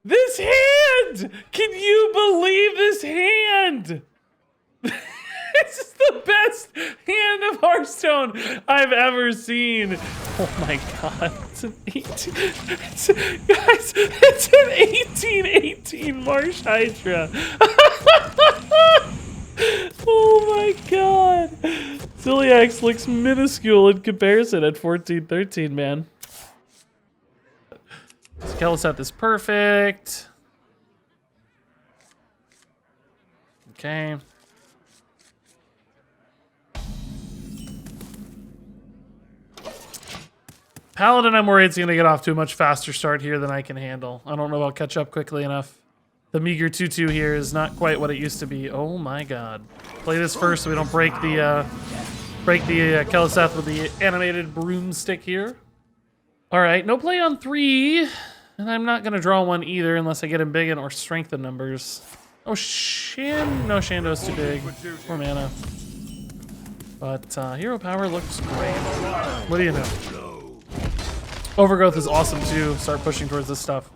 This hand! Can you believe this hand? This is the best hand of Hearthstone I've ever seen. Oh my god, it's an 18. Guys, it's an 18/18 Marsh Hydra. Oh my god. Ziliax looks minuscule in comparison at 14/13, man. Keleseth is perfect. Okay. Paladin, I'm worried it's going to get off to a much faster start here than I can handle. I don't know if I'll catch up quickly enough. The meager 2/2 here is not quite what it used to be. Oh my god. Play this first so we don't break the Keleseth with the animated broomstick here. Alright, no play on 3. And I'm not going to draw one either unless I get him big in or strength in numbers. Oh, no, Shan'do's too big. Poor mana. But hero power looks great. What do you know? Overgrowth is awesome too. Start pushing towards this stuff.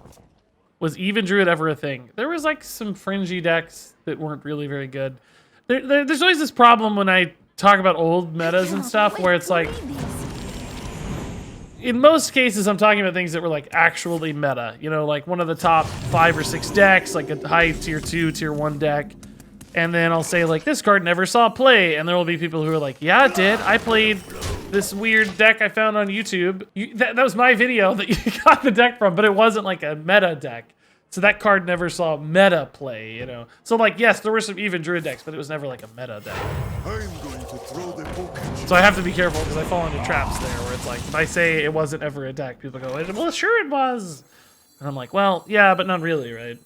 Was even Druid ever a thing? There was like some fringy decks that weren't really very good. There's always this problem when I talk about old metas and stuff where it's like, in most cases I'm talking about things that were like actually meta. You know, like one of the top 5 or 6 decks, like a high tier 2, tier 1 deck. And then I'll say like, this card never saw play. And there will be people who are like, yeah, it did. I played this weird deck I found on YouTube. That was my video that you got the deck from, but it wasn't like a meta deck. So that card never saw meta play, you know? So like, yes, there were some even Druid decks, but it was never like a meta deck. So I have to be careful because I fall into traps there where it's like, if I say it wasn't ever a deck, people go, well, sure it was. And I'm like, well, yeah, but not really, right?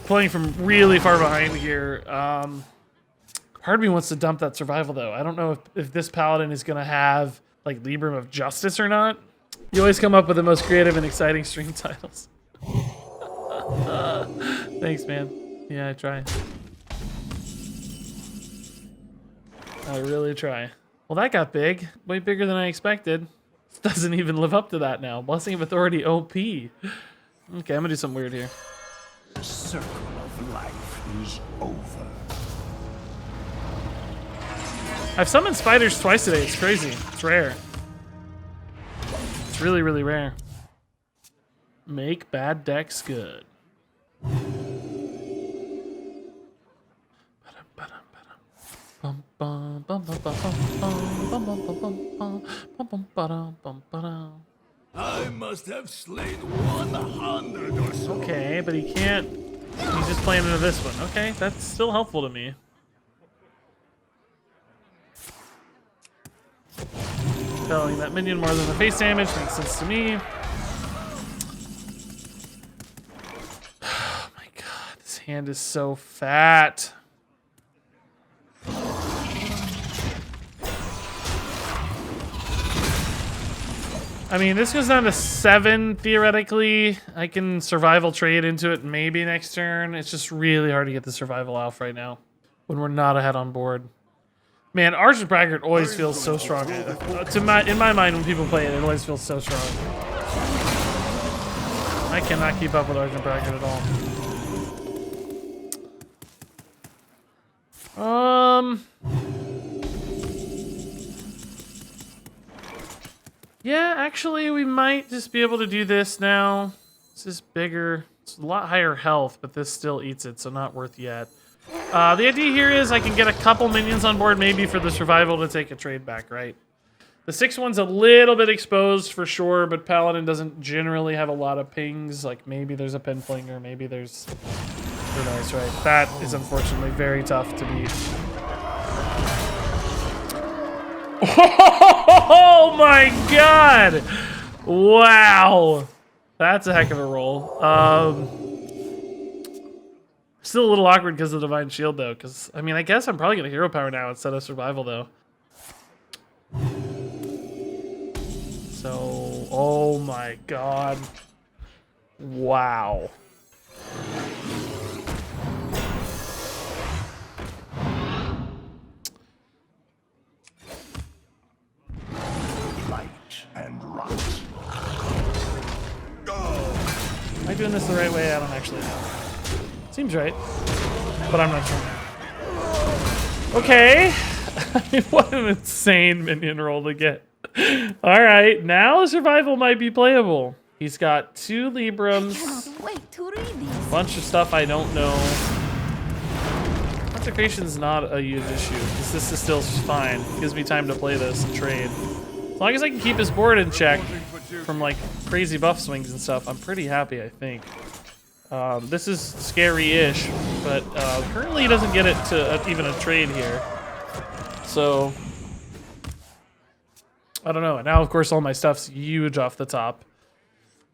Playing from really far behind here. Part of me wants to dump that survival though. I don't know if this paladin is gonna have like Libram of Justice or not. You always come up with the most creative and exciting stream titles. Thanks, man. Yeah, I try. I really try. Well, that got big. Way bigger than I expected. This doesn't even live up to that now. Blessing of Authority OP. Okay, I'm gonna do something weird here. The circle of life is over. I've summoned spiders twice today. It's crazy. It's rare. It's really, really rare. Make bad decks good. I must have slain 100 or so. Okay, but he can't. He's just playing into this one. Okay, that's still helpful to me. Telling that minion more than the face damage makes sense to me. Oh my god, this hand is so fat. I mean, this goes down to 7 theoretically. I can survival trade into it maybe next turn. It's just really hard to get the survival off right now when we're not ahead on board. Man, Argent Braggart always feels so strong. In my mind, when people play it, it always feels so strong. I cannot keep up with Argent Braggart at all. Yeah, actually, we might just be able to do this now. This is bigger. It's a lot higher health, but this still eats it, so not worth yet. The idea here is I can get a couple minions on board maybe for the survival to take a trade back, right? The 6-1's a little bit exposed for sure, but Paladin doesn't generally have a lot of pings. Like maybe there's a Penflinger, maybe there's... Who knows, right? That is unfortunately very tough to beat. Oh my god! Wow! That's a heck of a roll. Still a little awkward because of the Divine Shield, though. Because, I mean, I guess I'm probably going to Hero Power now instead of Survival, though. So, oh my god. Wow. Light and rot. doing this the right way? I don't actually know. Seems right, but I'm not sure. Okay. I mean, what an insane minion roll to get. All right, now survival might be playable. He's got 2 Librams, Wait to read these. a bunch of stuff I don't know. Consecration is not a huge issue, because this is still fine. It gives me time to play this and trade. As long as I can keep his board in check from like crazy buff swings and stuff, I'm pretty happy, I think. This is scary-ish, but currently he doesn't get it to even a trade here. So, I don't know. And now, of course, all my stuff's huge off the top.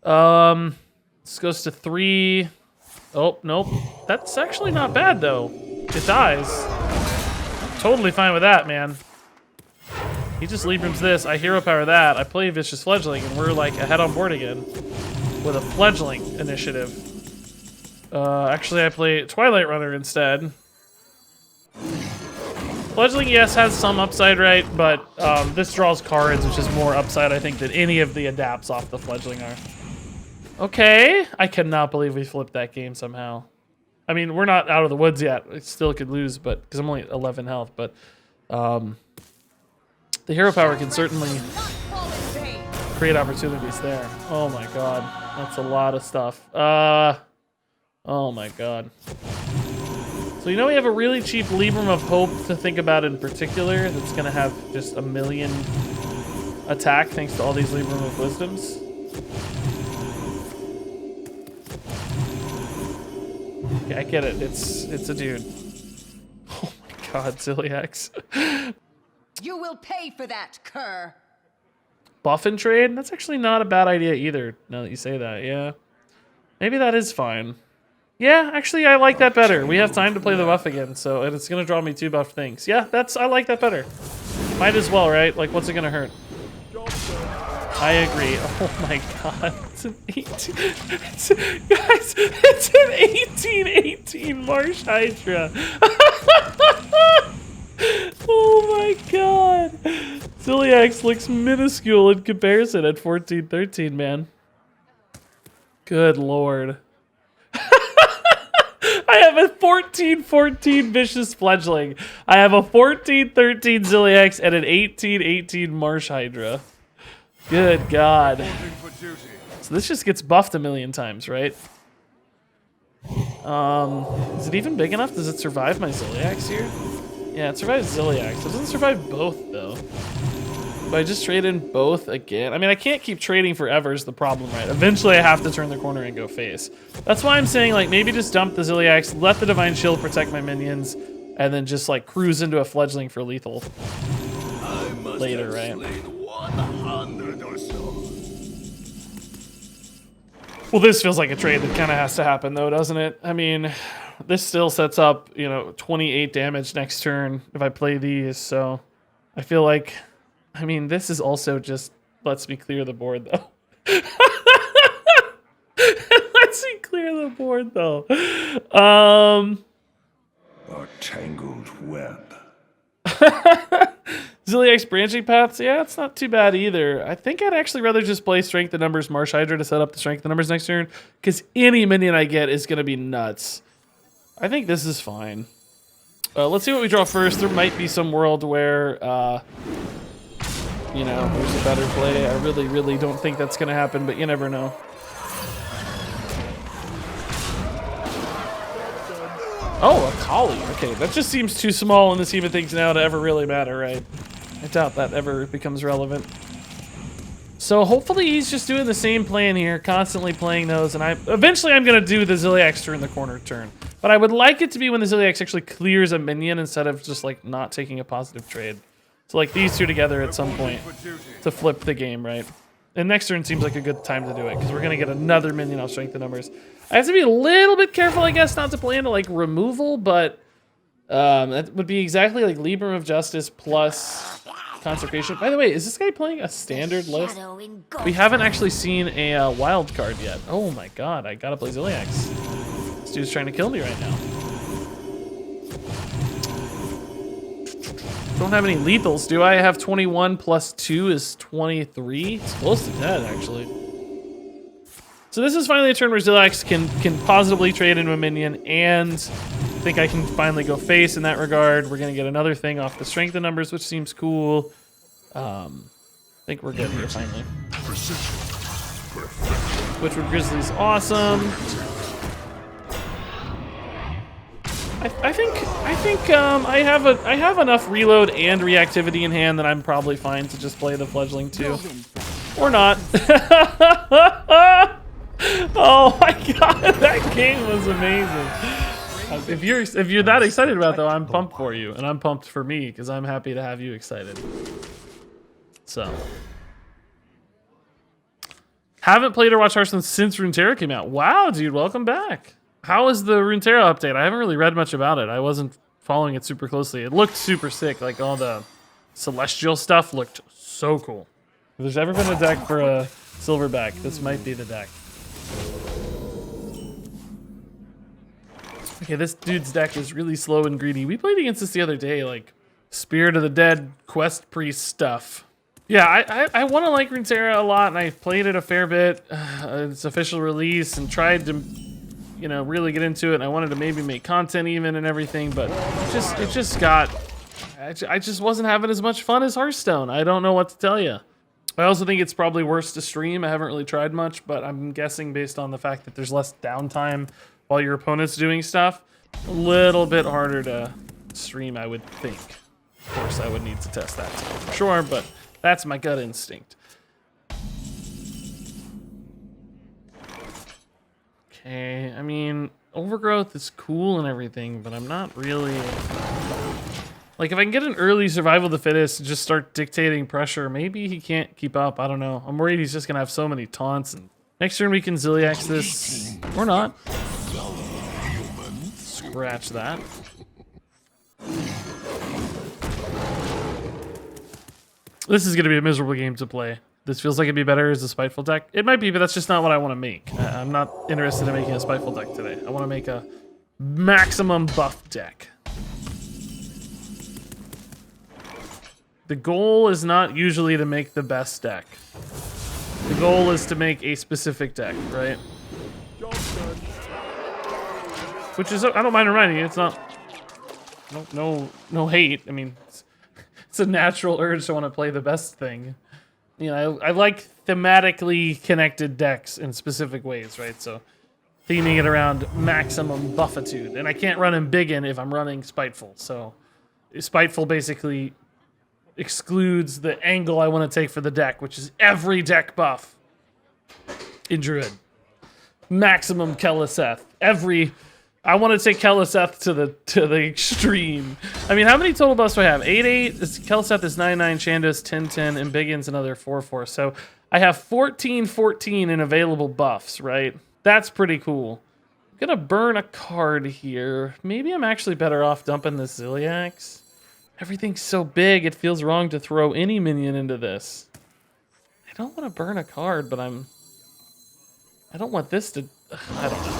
This goes to 3. Oh, nope. That's actually not bad, though. It dies. Totally fine with that, man. He just Librams this. I hero power that. I play Vicious Fledgling, and we're like ahead on board again with a Fledgling initiative. Actually, I play Twilight Runner instead. Fledgling, yes, has some upside, right? But this draws cards, which is more upside, I think, than any of the adapts off the Fledgling are. Okay. I cannot believe we flipped that game somehow. I mean, we're not out of the woods yet. We still could lose, but because I'm only at 11 health. But the hero power can certainly create opportunities there. Oh my god. That's a lot of stuff. Oh my god. So you know we have a really cheap Libram of Hope to think about in particular that's going to have just a million attack thanks to all these Libram of Wisdoms. Okay, I get it. It's a dude. Oh my god, Ziliax. You will pay for that, cur. Buff and trade? That's actually not a bad idea either, now that you say that, yeah. Maybe that is fine. Yeah, actually, I like that better. We have time to play the buff again, so and it's gonna draw me 2 buff things. Yeah, I like that better. Might as well, right? Like, what's it gonna hurt? I agree. Oh my god, it's an 18. Guys, it's an 18/18 Marsh Hydra. Oh my god. Ziliax looks minuscule in comparison at 14/13, man. Good lord. I have a 14/14 Vicious Fledgling. I have a 14/13 Ziliax and an 18/18 Marsh Hydra. Good god. So this just gets buffed a million times, right? Is it even big enough? Does it survive my Ziliax here? Yeah, it survives Ziliax. It doesn't survive both, though. But I just trade in both again. I mean, I can't keep trading forever is the problem, right? Eventually, I have to turn the corner and go face. That's why I'm saying, like, maybe just dump the Ziliax, let the Divine Shield protect my minions, and then just, like, cruise into a Fledgling for lethal later, right? 100 or so. Well, this feels like a trade that kind of has to happen, though, doesn't it? I mean, this still sets up, you know, 28 damage next turn if I play these, so I feel like... I mean, this is also just lets me clear the board, though. It lets me clear the board, though. A tangled web. Ziliax branching paths, yeah, it's not too bad either. I think I'd actually rather just play Strength in Numbers Marsh Hydra to set up the Strength in Numbers next turn, because any minion I get is going to be nuts. I think this is fine. Let's see what we draw first. There might be some world where... you know, there's a better play. I really, really don't think that's going to happen, but you never know. Oh, a Kali. Okay, that just seems too small in the scheme of things now to ever really matter, right? I doubt that ever becomes relevant. So hopefully he's just doing the same plan here, constantly playing those, and eventually I'm going to do the Ziliax turn the corner turn. But I would like it to be when the Ziliax actually clears a minion instead of just, like, not taking a positive trade. So, like, these two together at some point to flip the game, right? And next turn seems like a good time to do it, because we're going to get another minion off Strength in Numbers. I have to be a little bit careful, I guess, not to play into, like, removal, but that would be exactly like Libram of Justice plus Consecration. By the way, is this guy playing a standard list? We haven't actually seen a wild card yet. Oh my god, I gotta play Ziliax. This dude's trying to kill me right now. Don't have any lethals, do I? I have 21 plus 2 is 23. It's close to dead, actually. So this is finally a turn where Zilax can positively trade into a minion, and I think I can finally go face in that regard. We're going to get another thing off the strength of numbers, which seems cool. I think we're good here finally. Witchwood Grizzly's awesome. I think I have enough reload and reactivity in hand that I'm probably fine to just play the Fledgling too, or not. Oh my god, that game was amazing. If you're that excited about it, though, I'm pumped for you, and I'm pumped for me because I'm happy to have you excited. So, haven't played or watched Hearthstone since Runeterra came out. Wow, dude, welcome back. How is the Runeterra update? I haven't really read much about it. I wasn't following it super closely. It looked super sick. Like all the celestial stuff looked so cool. If there's ever been a deck for a silverback, this might be the deck. Okay, this dude's deck is really slow and greedy. We played against this the other day, like Spirit of the Dead, Quest Priest stuff. Yeah, I want to like Runeterra a lot, and I played it a fair bit. Its official release, and tried to, you know, really get into it. And I wanted to maybe make content even and everything, but it just got. I just wasn't having as much fun as Hearthstone. I don't know what to tell you. I also think it's probably worse to stream. I haven't really tried much, but I'm guessing based on the fact that there's less downtime while your opponent's doing stuff, a little bit harder to stream, I would think. Of course, I would need to test that too, for sure, but that's my gut instinct. Okay, I mean, Overgrowth is cool and everything, but I'm not really... Like, if I can get an early survival of the fittest and just start dictating pressure, maybe he can't keep up. I don't know. I'm worried he's just going to have so many taunts. And next turn we can Ziliax this. Or not. Scratch that. This is going to be a miserable game to play. This feels like it'd be better as a Spiteful deck. It might be, but that's just not what I want to make. I'm not interested in making a Spiteful deck today. I want to make a maximum buff deck. The goal is not usually to make the best deck. The goal is to make a specific deck, right? Which is, I don't mind reminding you, it's not, no hate. I mean, it's a natural urge to want to play the best thing. You know, I like thematically connected decks in specific ways, right? So, theming it around maximum buffitude. And I can't run Embiggen if I'm running Spiteful. So, Spiteful basically excludes the angle I want to take for the deck, which is every deck buff in Druid. Maximum Keleseth. I want to take Keleseth to the extreme. I mean, how many total buffs do I have? 8/8. Keleseth is 9/9. Shan'do is 10/10. And Embiggen's another 4/4. So I have 14/14 in available buffs, right? That's pretty cool. I'm gonna burn a card here. Maybe I'm actually better off dumping this Ziliax. Everything's so big, it feels wrong to throw any minion into this. I don't want to burn a card, but I don't want this to... I don't know.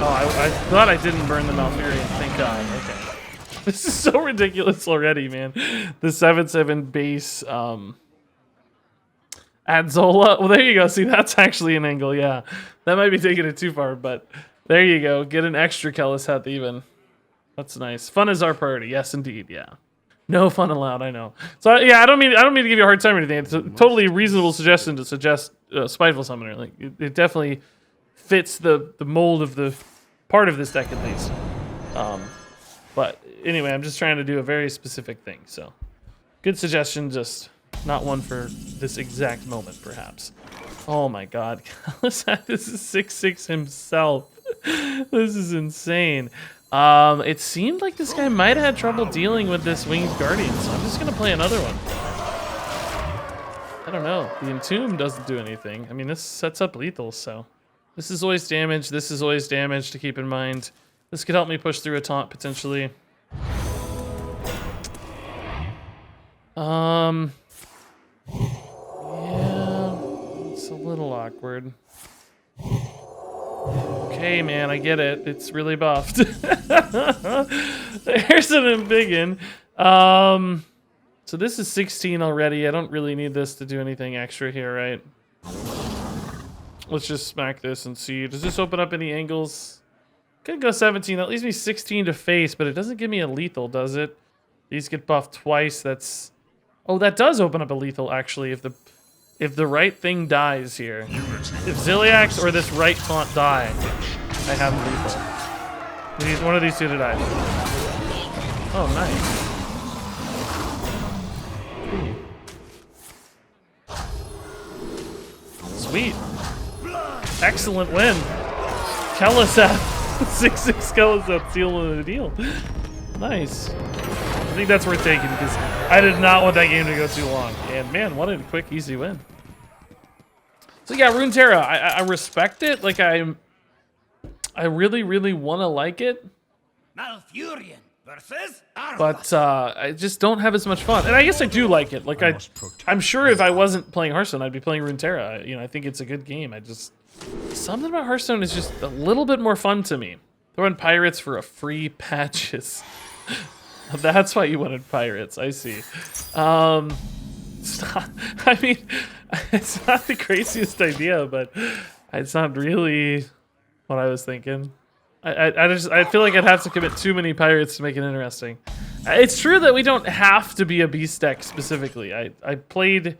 Oh, I thought I didn't burn the Malfurion, thank God. Okay. This is so ridiculous already, man. The 7/7 base, Adzola. Well, there you go. See, that's actually an angle, yeah. That might be taking it too far, but... There you go. Get an extra Keleseth even. That's nice. Fun is our priority. Yes, indeed. Yeah. No fun allowed. I know. So yeah, I don't mean to give you a hard time or anything. It's a totally reasonable suggestion to suggest Spiteful Summoner. Like it definitely fits the mold of the part of this deck at least. But anyway, I'm just trying to do a very specific thing. So good suggestion. Just not one for this exact moment, perhaps. Oh my God, this is 6/6 himself. This is insane. It seemed like this guy might have had trouble dealing with this Winged Guardian, so I'm just gonna play another one. I don't know. The Entomb doesn't do anything. I mean, this sets up lethal, so this is always damage. This is always damage to keep in mind. This could help me push through a taunt potentially. Yeah, it's a little awkward. Okay, man, I get it. It's really buffed. There's an Embiggen. So this is 16 already. I don't really need this to do anything extra here, right? Let's just smack this and see. Does this open up any angles? Could go 17. That leaves me 16 to face, but it doesn't give me a lethal, does it? These get buffed twice. That's... Oh, that does open up a lethal, actually, if the right thing dies here. If Ziliax or this right taunt die, I have lethal. We need one of these two to die. Oh, nice. Sweet. Excellent win. Keleseth. 6-6 Keleseth sealing the deal. Nice. I think that's worth taking because I did not want that game to go too long. And man, what a quick, easy win. So yeah, Runeterra, I respect it. Like I really, really want to like it. Malfurion versus But I just don't have as much fun. And I guess I do like it. Like I'm sure if I wasn't playing Hearthstone, I'd be playing Runeterra. You know, I think it's a good game. Something about Hearthstone is just a little bit more fun to me. Throwing pirates for a free patches. That's why you wanted pirates. I see. It's not, I mean, it's not the craziest idea, but it's not really what I was thinking. I feel like I'd have to commit too many pirates to make it interesting. It's true that we don't have to be a beast deck specifically. I played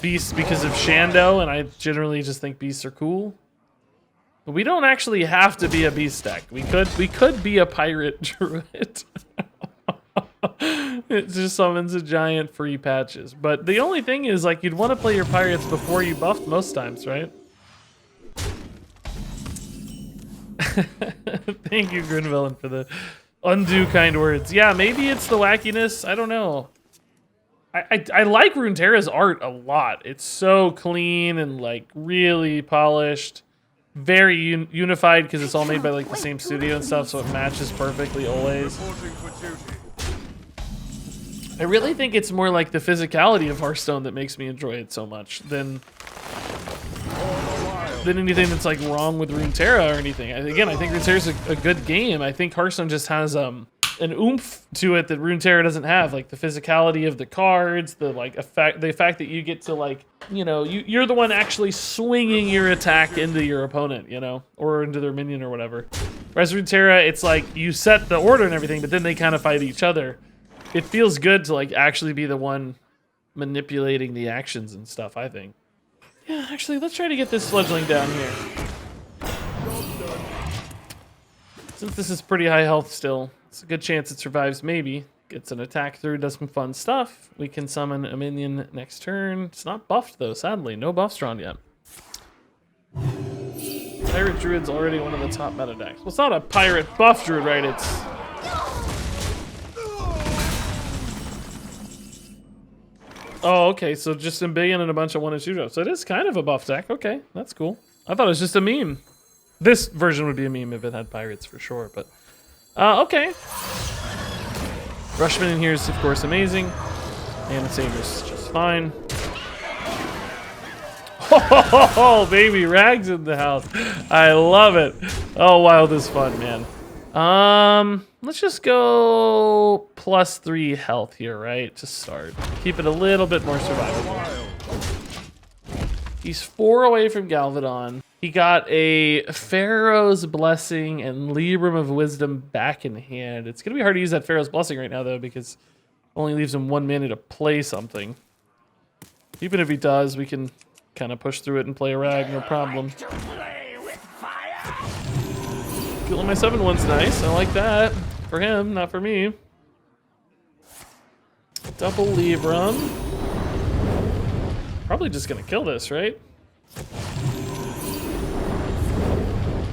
beasts because of Shan'do, and I generally just think beasts are cool. But we don't actually have to be a beast deck. We could be a pirate druid. It just summons a giant free patches. But the only thing is, like, you'd want to play your pirates before you buffed most times, right? Thank you, Grinvillain, for the undue kind words. Yeah, maybe it's the wackiness. I don't know. I like Runeterra's art a lot. It's so clean and, like, really polished. Very unified because it's all made by, like, the same studio and stuff, so it matches perfectly always. I really think it's more like the physicality of Hearthstone that makes me enjoy it so much than anything that's like wrong with Runeterra or anything. Again, I think Runeterra's a good game. I think Hearthstone just has an oomph to it that Runeterra doesn't have, like the physicality of the cards, the fact that you get to, like, you know, you're the one actually swinging your attack into your opponent, you know, or into their minion or whatever. Whereas Runeterra, it's like you set the order and everything, but then they kind of fight each other. It feels good to, like, actually be the one manipulating the actions and stuff, I think. Yeah, actually, let's try to get this fledgling down here. Since this is pretty high health still, it's a good chance it survives, maybe. Gets an attack through, does some fun stuff. We can summon a minion next turn. It's not buffed, though, sadly. No buffs drawn yet. Pirate Druid's already one of the top meta decks. Well, it's not a pirate buff Druid, right? It's... Oh, okay, so just Symbian and a bunch of 1 and 2 drops. So it is kind of a buff deck. Okay, that's cool. I thought it was just a meme. This version would be a meme if it had pirates for sure, but... okay. Rushman in here is, of course, amazing. And the Saber's just fine. Oh, baby, Rag's in the house. I love it. Oh, wild is fun, man. Let's just go +3 health here, right? To start. Keep it a little bit more survivable. He's 4 away from Galvadon. He got a Pharaoh's Blessing and Libram of Wisdom back in hand. It's gonna be hard to use that Pharaoh's Blessing right now, though, because it only leaves him 1 minute to play something. Even if he does, we can kind of push through it and play a Rag, no problem. Killing my 7-1's nice. I like that. For him, not for me. Double Libram. Probably just gonna kill this, right?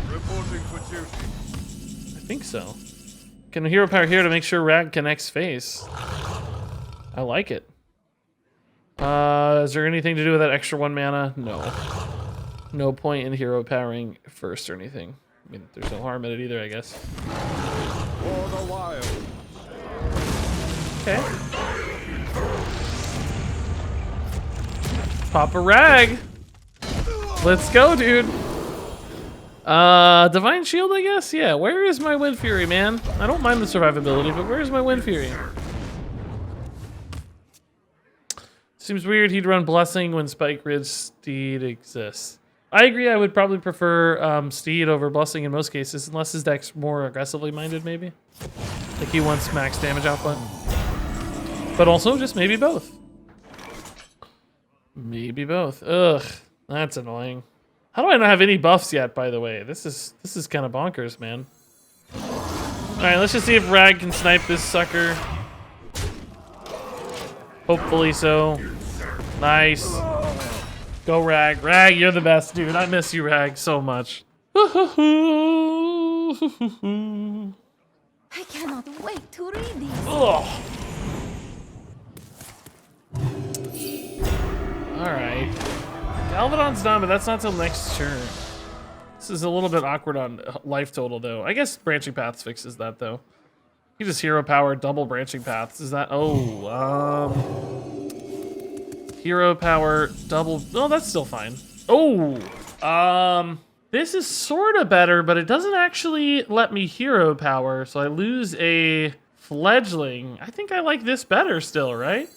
Reporting for duty. I think so. Can hero power here to make sure Rag connects face. I like it. Is there anything to do with that extra 1 mana? No. No point in hero powering first or anything. I mean, there's no harm in it either, I guess. For the wild. Okay. Pop a Rag. Let's go, dude. Divine Shield, I guess? Yeah, where is my Wind Fury, man? I don't mind the survivability, but where's my Wind Fury? Seems weird he'd run Blessing when Spike Ridge Steed exists. I agree, I would probably prefer Steed over Blessing in most cases, unless his deck's more aggressively minded, maybe. Like he wants max damage output. But also, just maybe both. Maybe both. Ugh, that's annoying. How do I not have any buffs yet, by the way? This is kind of bonkers, man. Alright, let's just see if Rag can snipe this sucker. Hopefully so. Nice. Go, Rag. Rag, you're the best, dude. I miss you, Rag, so much. I cannot wait to read these. Ugh. Alright. Galvadon's done, but that's not till next turn. This is a little bit awkward on life total, though. I guess Branching Paths fixes that, though. You just hero power, double Branching Paths. Is that... Oh, hero power, double... Oh, that's still fine. Oh! This is sort of better, but it doesn't actually let me hero power, so I lose a fledgling. I think I like this better still, right?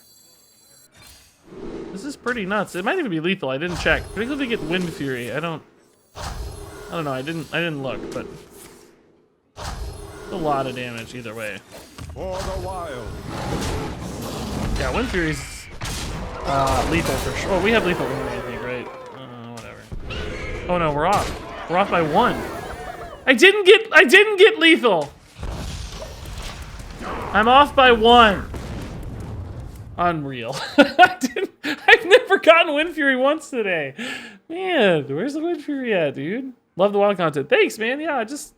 This is pretty nuts. It might even be lethal. I didn't check. Particularly if we get Wind Fury. I don't know. I didn't look, but a lot of damage either way. For the wild. Yeah, Wind Fury's lethal for sure. Oh, we have lethal I think, right? Whatever. Oh no, we're off. We're off by 1. I didn't get lethal. I'm off by 1. Unreal. I've never gotten Wind Fury once today. Man, where's the Wind Fury at, dude? Love the wild content. Thanks, man. Yeah, I just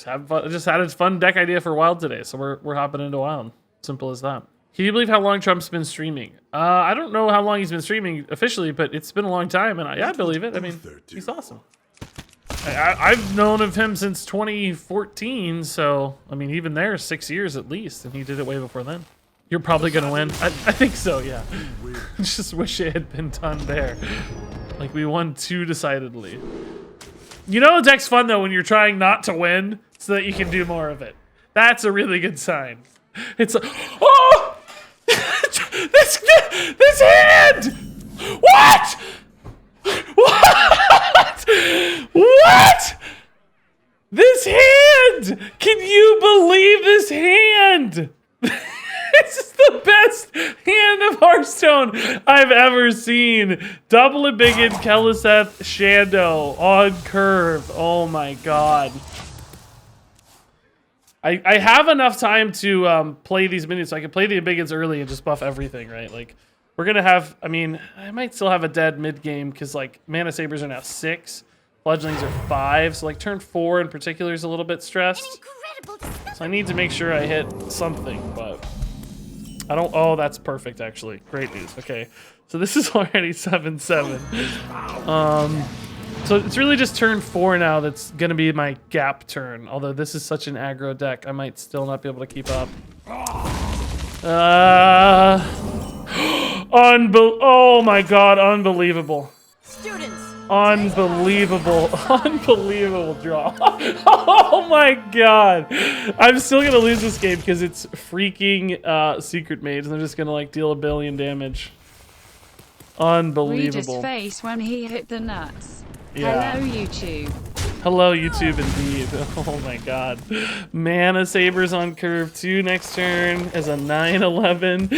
have fun. I just had a fun deck idea for wild today, so we're hopping into wild. Simple as that. Can you believe how long Trump's been streaming? I don't know how long he's been streaming officially, but it's been a long time, and I believe it. I mean, he's awesome. I've known of him since 2014, so I mean, even there, 6 years at least, and he did it way before then. You're probably gonna win. I think so, yeah. Just wish it had been done there. Like, we won 2 decidedly. You know, the deck's fun though when you're trying not to win so that you can do more of it. That's a really good sign. It's like, oh! this hand! What? What? What? This hand! Can you believe this hand? This is the best hand of Hearthstone I've ever seen. Double Embiggen, Keleseth, Shan'do on curve. Oh my god. I have enough time to play these minions, so I can play the Embiggens early and just buff everything, right? Like, we're gonna have, I mean, I might still have a dead mid game because like Mana Sabers are now 6, Fledglings are 5, so like turn 4 in particular is a little bit stressed. So I need to make sure I hit something, but I don't. Oh, that's perfect actually. Great news. Okay, so this is already 7-7. So it's really just turn 4 now that's gonna be my gap turn. Although this is such an aggro deck, I might still not be able to keep up. Oh my god, unbelievable. Students. Unbelievable. Unbelievable draw. Oh my god. I'm still gonna lose this game because it's freaking Secret Mage and they're just gonna like deal 1 billion damage. Unbelievable. Read his face when he hit the nuts. Yeah. Hello, YouTube. Hello, YouTube, indeed. Oh my god. Mana Sabers on curve 2 next turn as a 9/11.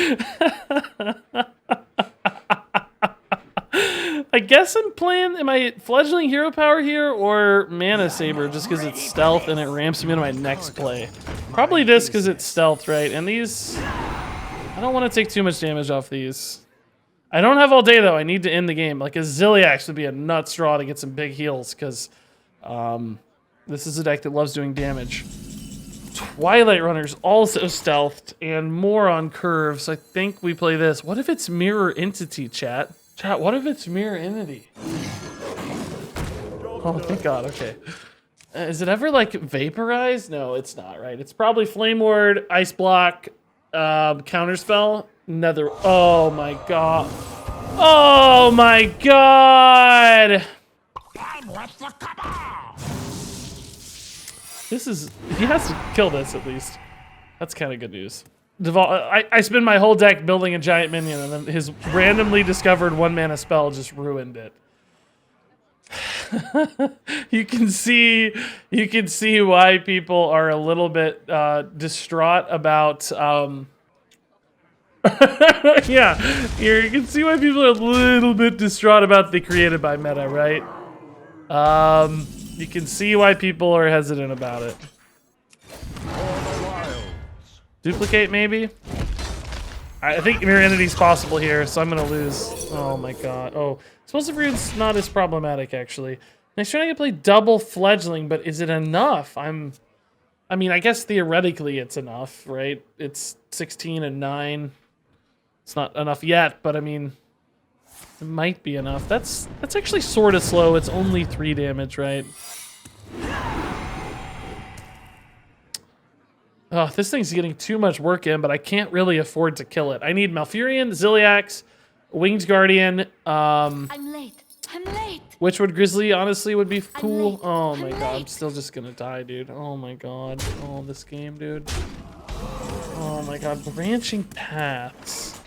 I guess I'm playing, am I Fledgling Hero Power here or Mana Saber just because it's stealth and it ramps me into my next play? Probably this because it's stealth, right? And these, I don't want to take too much damage off these. I don't have all day though, I need to end the game. Like a Zilliax would be a nuts draw to get some big heals because this is a deck that loves doing damage. Twilight Runner's also stealthed and more on curve, so I think we play this. What if it's Mirror Entity, chat? Chat, what if it's Mirror Entity? Oh, thank god, okay. Is it ever, like, vaporized? No, it's not, right? It's probably Flame Ward, Ice Block, Counterspell, Nether... Oh, my god. Oh, my god! This is... He has to kill this, at least. That's kind of good news. I spend my whole deck building a giant minion, and then his randomly discovered 1-mana spell just ruined it. You can see why people are a little bit distraught about. Yeah, you can see why people are a little bit distraught about the created by meta, right? You can see why people are hesitant about it. Duplicate, maybe? I think Mirror Entity's possible here, so I'm gonna lose. Oh my god. Oh, Explosive Rune's not as problematic, actually. Next turn I can play double Fledgling, but is it enough? I mean, I guess theoretically it's enough, right? It's 16 and 9. It's not enough yet, but I mean, it might be enough. That's actually sort of slow. It's only 3 damage, right? Oh, this thing's getting too much work in, but I can't really afford to kill it. I need Malfurion, Ziliax, Winged Guardian. I'm late. I'm late. Witchwood Grizzly, honestly, would be cool. late. Oh my I'm god, I'm late. still just gonna die, dude. Oh my god. Oh, this game, dude. Oh my god, Branching Paths.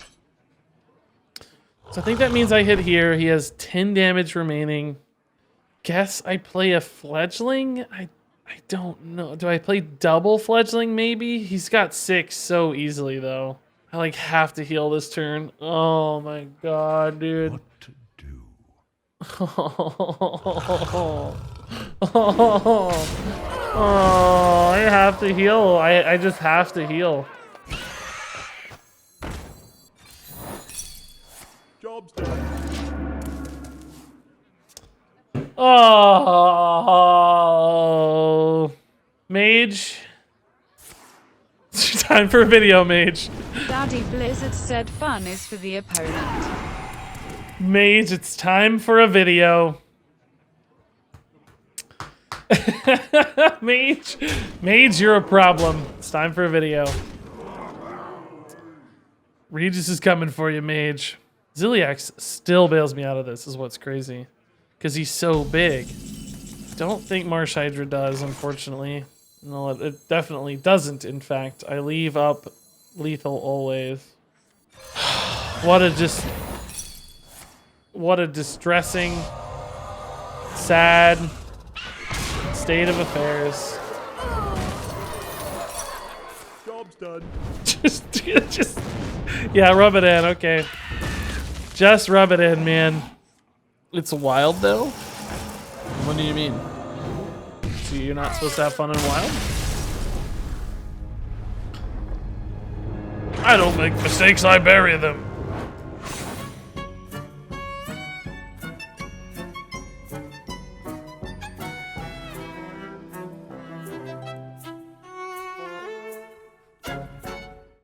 So I think that means I hit here. He has 10 damage remaining. Guess I play a Fledgling? I don't know. Do I play double Fledgling, maybe? He's got 6 so easily, though. I, like, have to heal this turn. Oh, my God, dude. What to do? Oh, I have to heal. I just have to heal. Job's done. Oh, Mage. It's time for a video, Mage. Daddy Blizzard said fun is for the opponent. Mage, it's time for a video. Mage, you're a problem. It's time for a video. Regis is coming for you, Mage. Ziliax still bails me out of this, is what's crazy. Because he's so big. Don't think Marsh Hydra does, unfortunately. No, it definitely doesn't, in fact. I leave up lethal always. What a distressing, sad state of affairs. Job's done. just, yeah, rub it in, okay. Just rub it in, man. It's wild, though? What do you mean? So you're not supposed to have fun in wild? I don't make mistakes, I bury them.